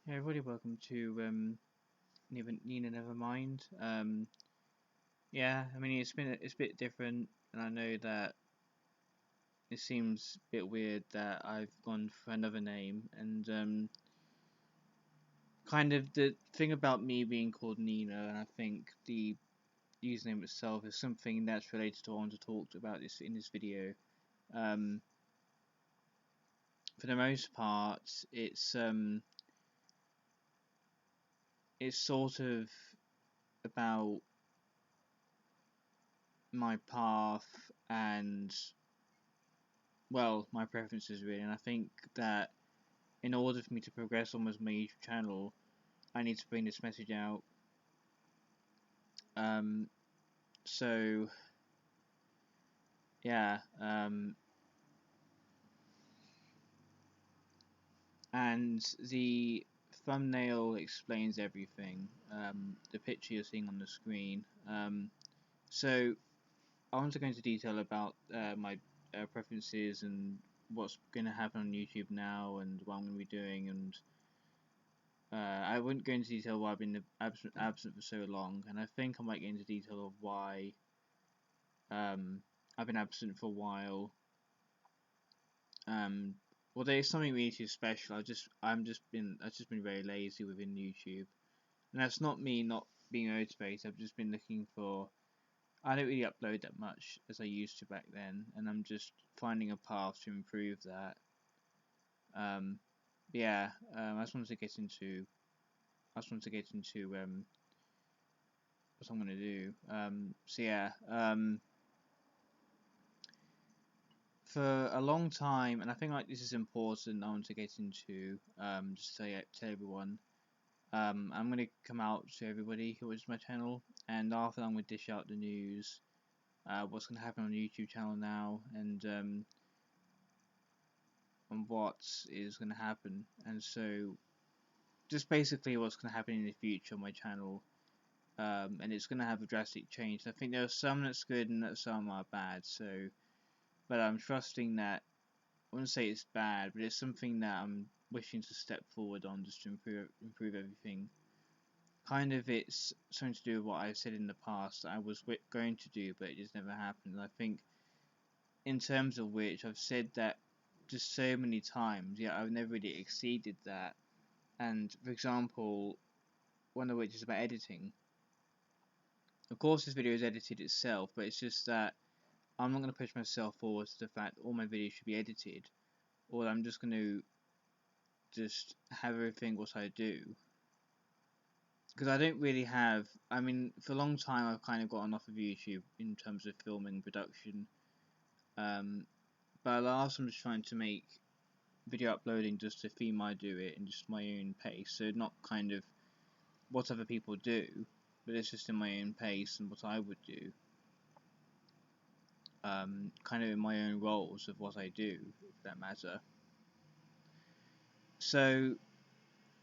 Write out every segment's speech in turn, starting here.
Hey everybody, welcome to Nina Nevermind. Yeah, I mean it's a bit different, and I know that it seems a bit weird that I've gone for another name, and kind of the thing about me being called Nina, and I think the username itself is something that's related to what I want to talk about this in this video. Um, for the most part, it's sort of about my path and my preferences really, and I think that in order for me to progress on with my YouTube channel, I need to bring this message out. Um, so yeah, and the thumbnail explains everything. The picture you're seeing on the screen. So I want to go into detail about my preferences and what's going to happen on YouTube now and what I'm going to be doing, and I wouldn't go into detail why I've been absent for so long, and I think I might get into detail of why I've been absent for a while. Well, there's something really too special. I've just been very lazy within YouTube, and that's not me not being motivated. I've just been looking for. I don't really upload that much as I used to back then, and I'm just finding a path to improve that. Yeah, I just wanted to get into. What I'm gonna do. So yeah. For a long time, and I think like this is important. I want to get into just to tell everyone. I'm gonna come out to everybody who watches my channel, and after I'm gonna dish out the news. What's gonna happen on the YouTube channel now, and what is gonna happen, and so just basically what's gonna happen in the future on my channel. And it's gonna have a drastic change. I think there are some that's good and that some are bad. So, but I'm trusting that. I wouldn't say it's bad, but it's something that I'm wishing to step forward on just to improve everything. Kind of, it's something to do with what I said in the past that I was going to do, but it just never happened. And I think, in terms of which, I've said that just so many times, yet I've never really exceeded that. And for example, one of which is about editing. Of course, this video is edited itself, but it's just that I'm not going to push myself forward to the fact that all my videos should be edited, or I'm just going to just have everything what I do. Because I don't really have. I mean, for a long time I've kind of gotten off of YouTube in terms of filming and production. Um, but last I'm just trying to make video uploading just to theme I do it and just my own pace. So not kind of what other people do, but it's just in my own pace and what I would do. Kind of in my own roles of what I do, if that matter. So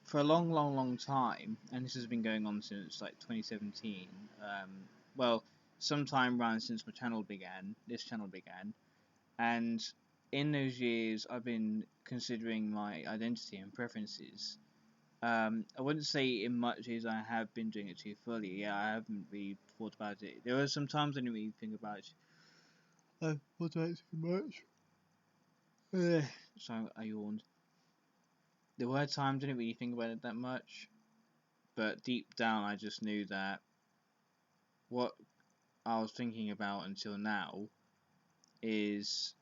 for a long time, and this has been going on since like 2017. Well, sometime around since my channel began, this channel began, and in those years I've been considering my identity and preferences. I wouldn't say in much as I have been doing it too fully. Yeah, I haven't really thought about it. There were some times I didn't really think about it. I thought about it too much. So I yawned. There were times I didn't really think about it that much, but deep down I just knew that what I was thinking about until now is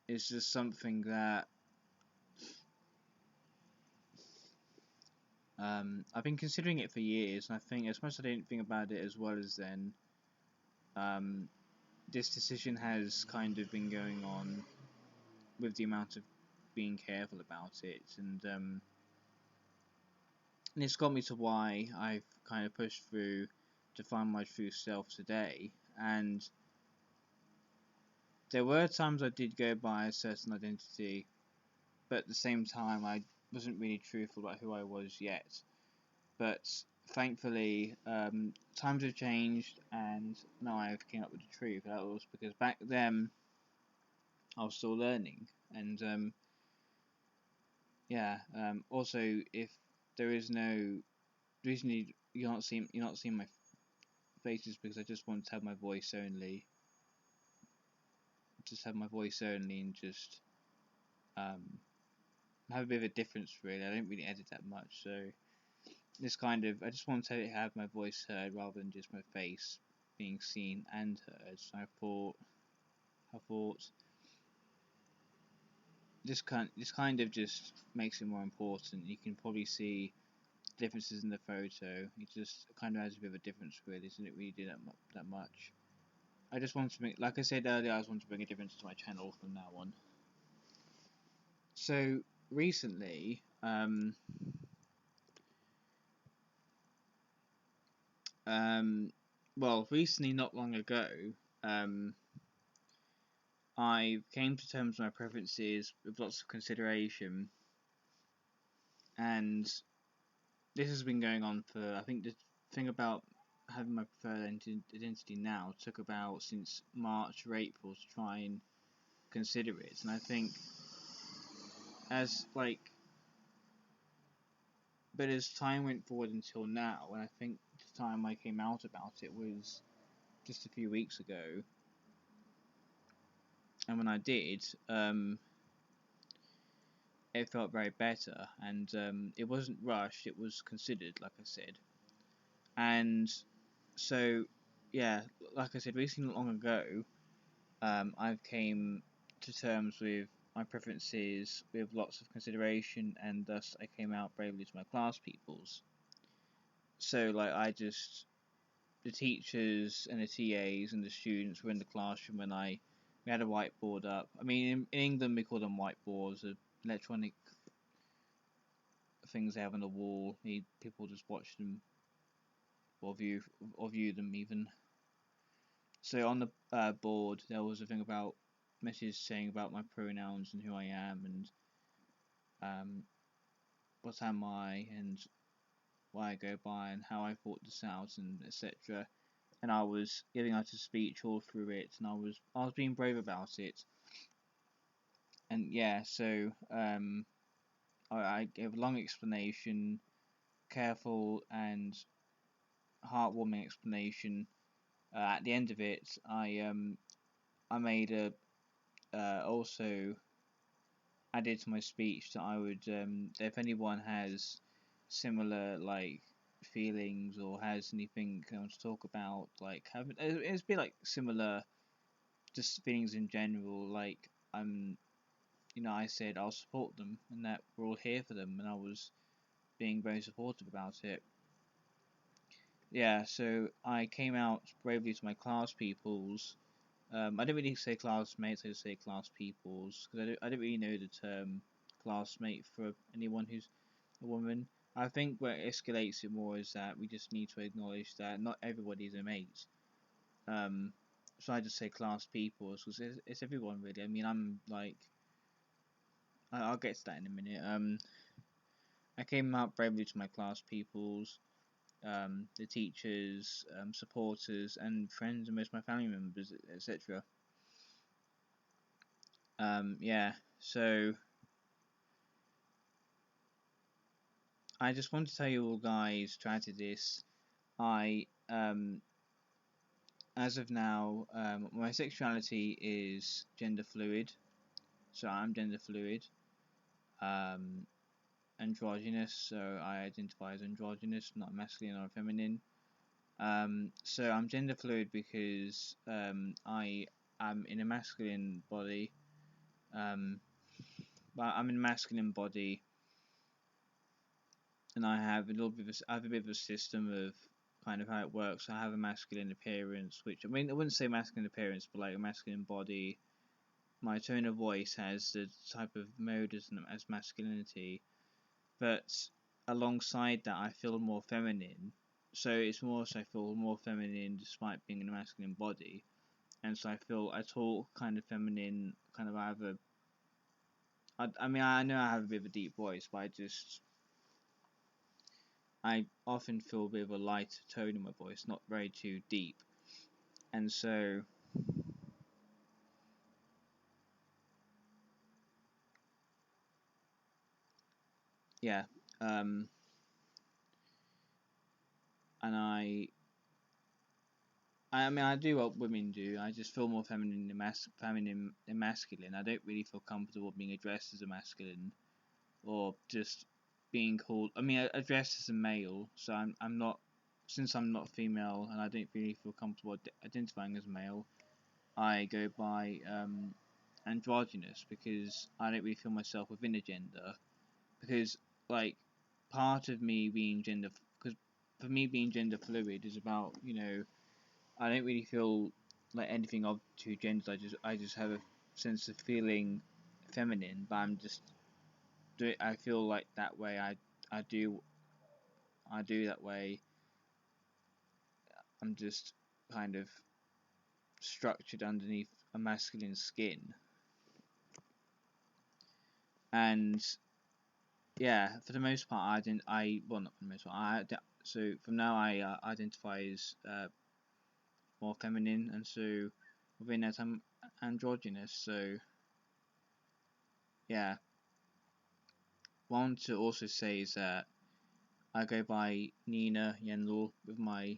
just something that I've been considering it for years, and I think as much as I didn't think about it as well as then, um, this decision has kind of been going on with the amount of being careful about it, and it's got me to why I've kind of pushed through to find my true self today. And there were times I did go by a certain identity, but at the same time I wasn't really truthful about who I was yet. But thankfully, times have changed, and now I've came up with the truth. That was because back then I was still learning, and yeah. Also, if there is no reason you're not seeing my faces because I just want to have my voice only, and just um have a bit of a difference really. I don't really edit that much, so this kind of I just want to have my voice heard rather than just my face being seen and heard. So I thought this kind of just makes it more important. You can probably see differences in the photo. It just kind of has a bit of a difference really, doesn't it really do that much. I just want to make, like I said earlier, I just want to bring a difference to my channel from now on. So recently, well, recently, not long ago, um, I came to terms with my preferences with lots of consideration, and this has been going on for, I think the thing about having my preferred identity now took about since March or April to try and consider it, and I think as like, but as time went forward until now, and I think the time I came out about it was just a few weeks ago, and when I did, it felt very better, and it wasn't rushed, it was considered, like I said, and so yeah, like I said, recently not long ago, I've came to terms with my preferences with lots of consideration, and thus I came out bravely to my class peoples. So like the teachers and the TAs and the students were in the classroom when we had a whiteboard up. I mean, in England we call them whiteboards, electronic things they have on the wall. People just watch them or view them even. So on the board there was a thing about messages saying about my pronouns and who I am and um, what am I and why I go by and how I thought this out and etc. And I was giving out a speech all through it, and I was being brave about it. And yeah, so I gave a long explanation, careful and heartwarming explanation. At the end of it, I made a also added to my speech that I would if anyone has similar like feelings or has anything they want to talk about, like having it's be like similar just feelings in general, like I'm I said I'll support them and that we're all here for them, and I was being very supportive about it. Yeah, so I came out bravely to my class peoples. I didn't really say classmates, I just say class peoples because I don't really know the term classmate for anyone who's a woman. I think where it escalates it more is that we just need to acknowledge that not everybody's a mate. Um, so I just say class peoples because it's everyone really. I mean, I'm like, I'll get to that in a minute. I came out bravely to my class peoples, the teachers, supporters, and friends, and most of my family members, etc. Yeah, so I just want to tell you all guys, try to this. I as of now, my sexuality is gender fluid, so I'm gender fluid, um, androgynous, so I identify as androgynous, not masculine or feminine. So I'm gender fluid because I am in a masculine body, um, but I'm in a masculine body, and I have I have a bit of a system of kind of how it works. I have a masculine appearance, which I mean I wouldn't say masculine appearance, but like a masculine body. My tone of voice has the type of mode as masculinity, but alongside that, I feel more feminine. So it's more so I feel more feminine despite being in a masculine body, and so I talk kind of feminine, kind of either. I mean I know I have a bit of a deep voice, but I often feel a bit of a lighter tone in my voice, not very too deep, and so yeah, um, and I mean, I do what women do. I just feel more feminine than masculine. I don't really feel comfortable being addressed as a masculine, or just being called. I mean, addressed as a male. So I'm not, since I'm not female, and I don't really feel comfortable identifying as male. I go by androgynous, because I don't really feel myself within a gender. Because, like, part of me being gender, because for me being gender fluid is about, I don't really feel like anything of two genders. I just have a sense of feeling feminine, but I feel like that way. I do I do that way. I'm just kind of structured underneath a masculine skin, and yeah, for the most part, I didn't. I well, not for the most part. So from now, I identify as more feminine, and so within that, I'm androgynous. So yeah, one to also say is that I go by Nina Yendel, with my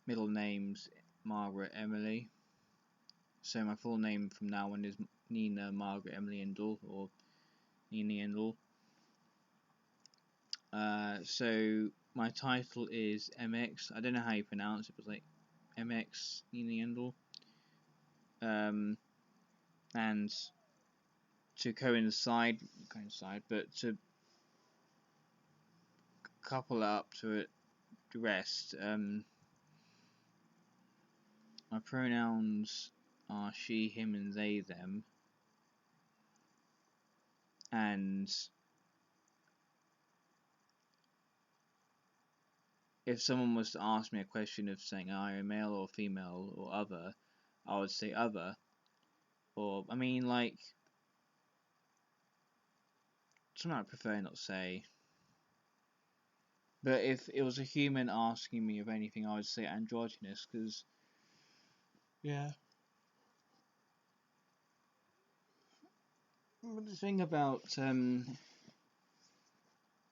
middle names Margaret Emily. So my full name from now on is Nina Margaret Emily Yendel, or Nina Yendel. So my title is MX. I don't know how you pronounce it, but like MX Nina Yendel. And to but to couple up to it, the rest. My pronouns are she, him, and they, them. And if someone was to ask me a question of saying are you male or female or other, I would say other. Or, I mean, like, something I prefer not to say. But if it was a human asking me of anything, I would say androgynous, because, yeah. But the thing about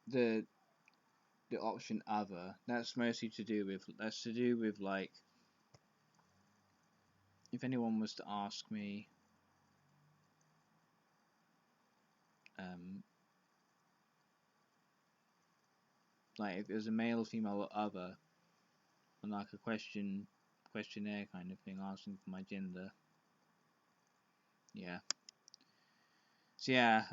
the the option other, that's to do with like, if anyone was to ask me um like if it was a male, female, or other, and like a questionnaire kind of thing asking for my gender. Yeah. So yeah,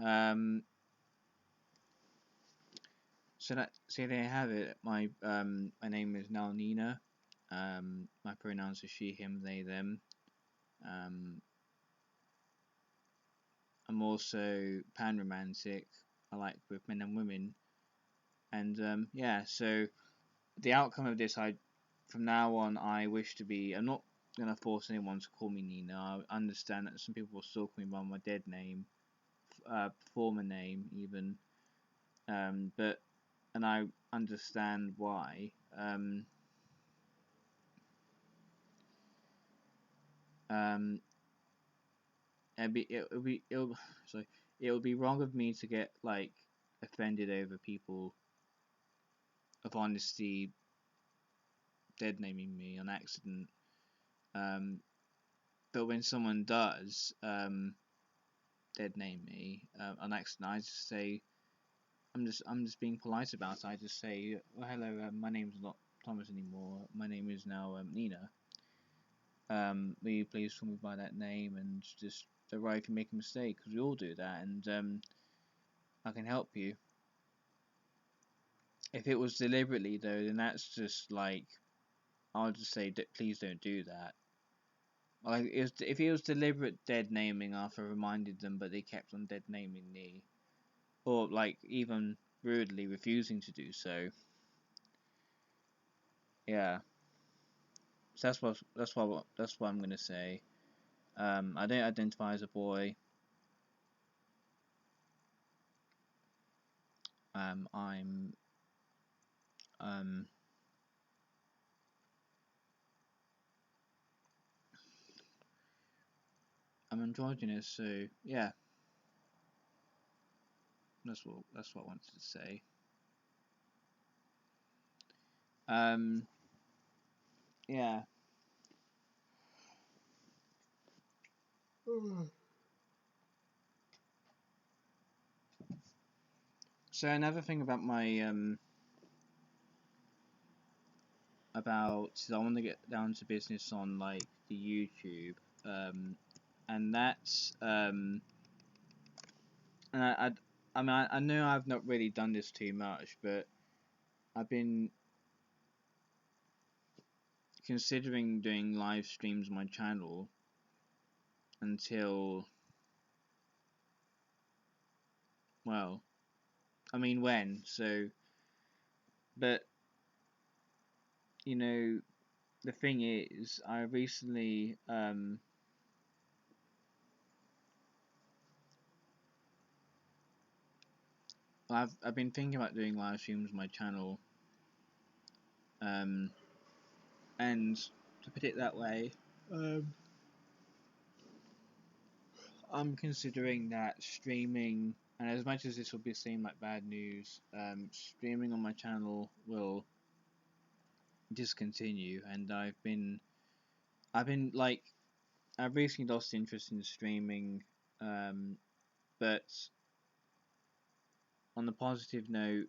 so there you have it. My name is now Nina. My pronouns are she, him, they, them. Um, I'm also pan romantic. I like both men and women. And yeah, so the outcome of this, from now on, I wish to be. I'm not gonna force anyone to call me Nina. I understand that some people will still call me by my dead name, former name even. But and I understand why. Um, sorry, it would be wrong of me to get like offended over people of honesty dead naming me on accident. Um, but when someone does dead name me on accident, I just say I'm just being polite about it. I just say, well, hello, my name's not Thomas anymore. My name is now Nina. Will you please call me by that name, and just so I can make a mistake, because we all do that, and I can help you. If it was deliberately though, then that's just like, I'll just say please don't do that. Like if it was deliberate dead naming after I reminded them, but they kept on dead naming me, or like even rudely refusing to do so. Yeah, so that's what I'm gonna say. I don't identify as a boy. Um, I'm um, I'm androgynous, so yeah. That's what I wanted to say. Yeah. So another thing about my I want to get down to business on like the YouTube, and that's and I mean I know I've not really done this too much, but I've been considering doing live streams on my channel until, well, I mean when, so, but you know the thing is I recently I've been thinking about doing live streams on my channel, um and to put it that way, I'm considering that streaming, and as much as this will be seem like bad news, streaming on my channel will discontinue, and I've been like I've recently lost interest in streaming, but on the positive note,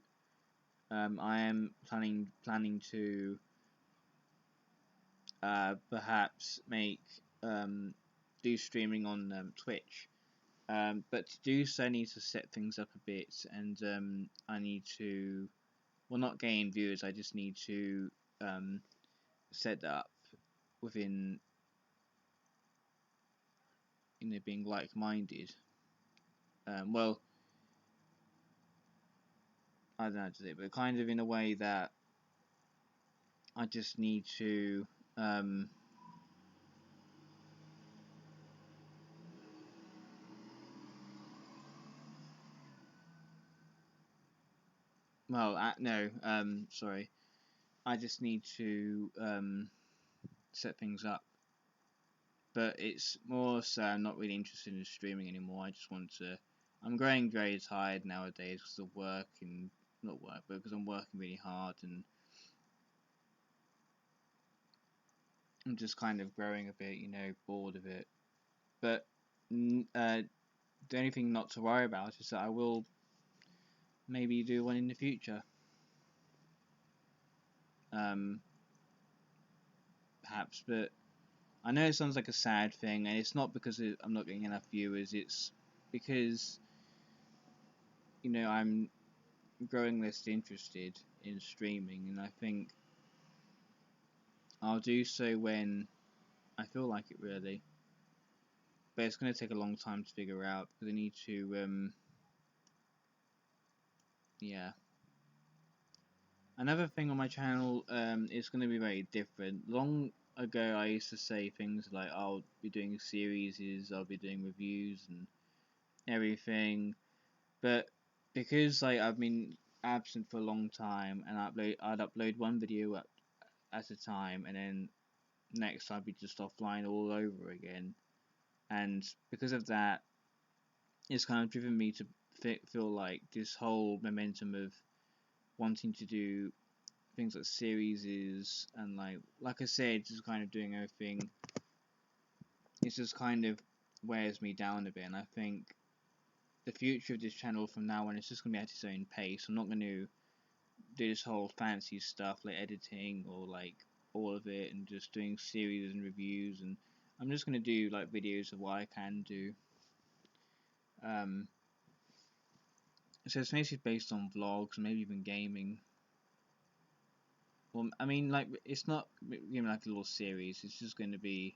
I am planning to perhaps make do streaming on Twitch. But to do so, I need to set things up a bit, and I need to, well, not gain viewers. I just need to um, set that up within, being like-minded. Well, I don't know how to say it, but kind of in a way that I just need to. Um, well, no. Sorry. I just need to set things up. But it's more so I'm not really interested in streaming anymore. I just want to. I'm growing very tired nowadays because of work and not work, but because I'm working really hard and I'm just kind of growing a bit, bored of it. But the only thing not to worry about is that I will maybe do one in the future. Um, Perhaps, but I know it sounds like a sad thing, and it's not because I'm not getting enough viewers. It's because I'm growing less interested in streaming, and I think I'll do so when I feel like it really. But it's going to take a long time to figure out because I need to, yeah. Another thing on my channel is going to be very different. Long ago, I used to say things like I'll be doing series, I'll be doing reviews and everything. But because like I've been absent for a long time, and I'd upload one video at a time, and then next I'd be just offline all over again. And because of that, it's kind of driven me to feel like this whole momentum of wanting to do things like series is, and like I said, just kind of doing everything. It just kind of wears me down a bit, and I think the future of this channel from now on is just gonna be at its own pace. I'm not going to do this whole fancy stuff like editing or like all of it and just doing series and reviews, and I'm just going to do like videos of what I can do. Um, so it's basically based on vlogs, maybe even gaming. Well, I mean, like it's not even like a little series. It's just going to be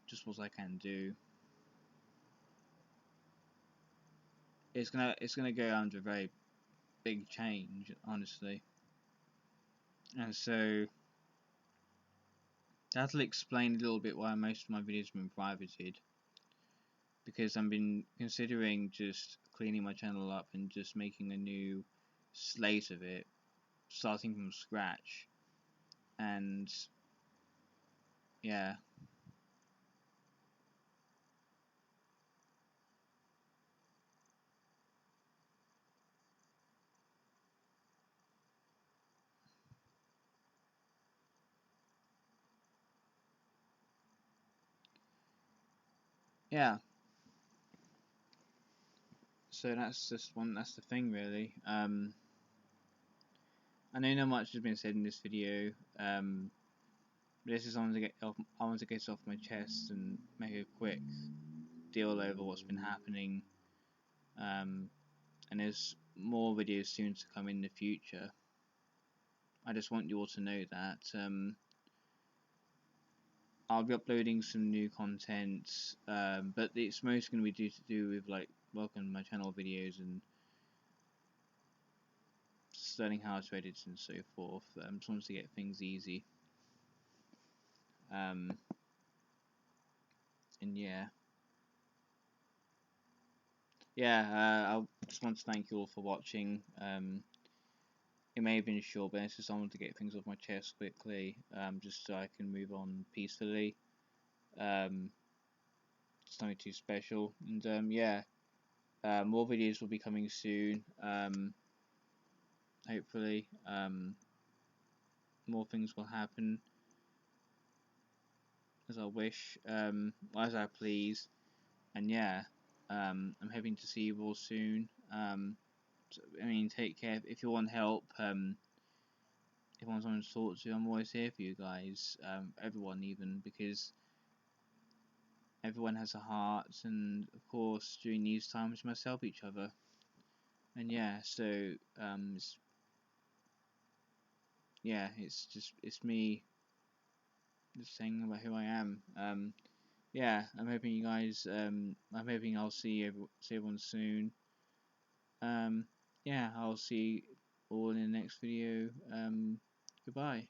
just what I can do. It's gonna go under a very big change, honestly, and so that'll explain a little bit why most of my videos have been privated, because I've been considering just cleaning my channel up and just making a new slate of it, starting from scratch, and yeah. yeah, so that's that's the thing really. I know not much has been said in this video. This is I want to get it off my chest and make a quick deal over what's been happening. Um, and there's more videos soon to come in the future. I just want you all to know that. I'll be uploading some new content, but it's mostly going to be to do with like welcome to my channel videos and learning how to edit and so forth. Just want to get things easy. Um, and I just want to thank you all for watching. It may have been short, but it's just I wanted to get things off my chest quickly, just so I can move on peacefully. Um, it's nothing too special, and more videos will be coming soon. Hopefully, more things will happen as I wish, as I please, and I'm hoping to see you all soon. So, I mean, take care. If you want help, if you want someone to talk to, I'm always here for you guys. Everyone, even, because everyone has a heart, and of course, during these times, we must help each other. And it's me just saying about who I am. I'm hoping you guys. I'm hoping I'll see everyone soon. I'll see you all in the next video. Goodbye.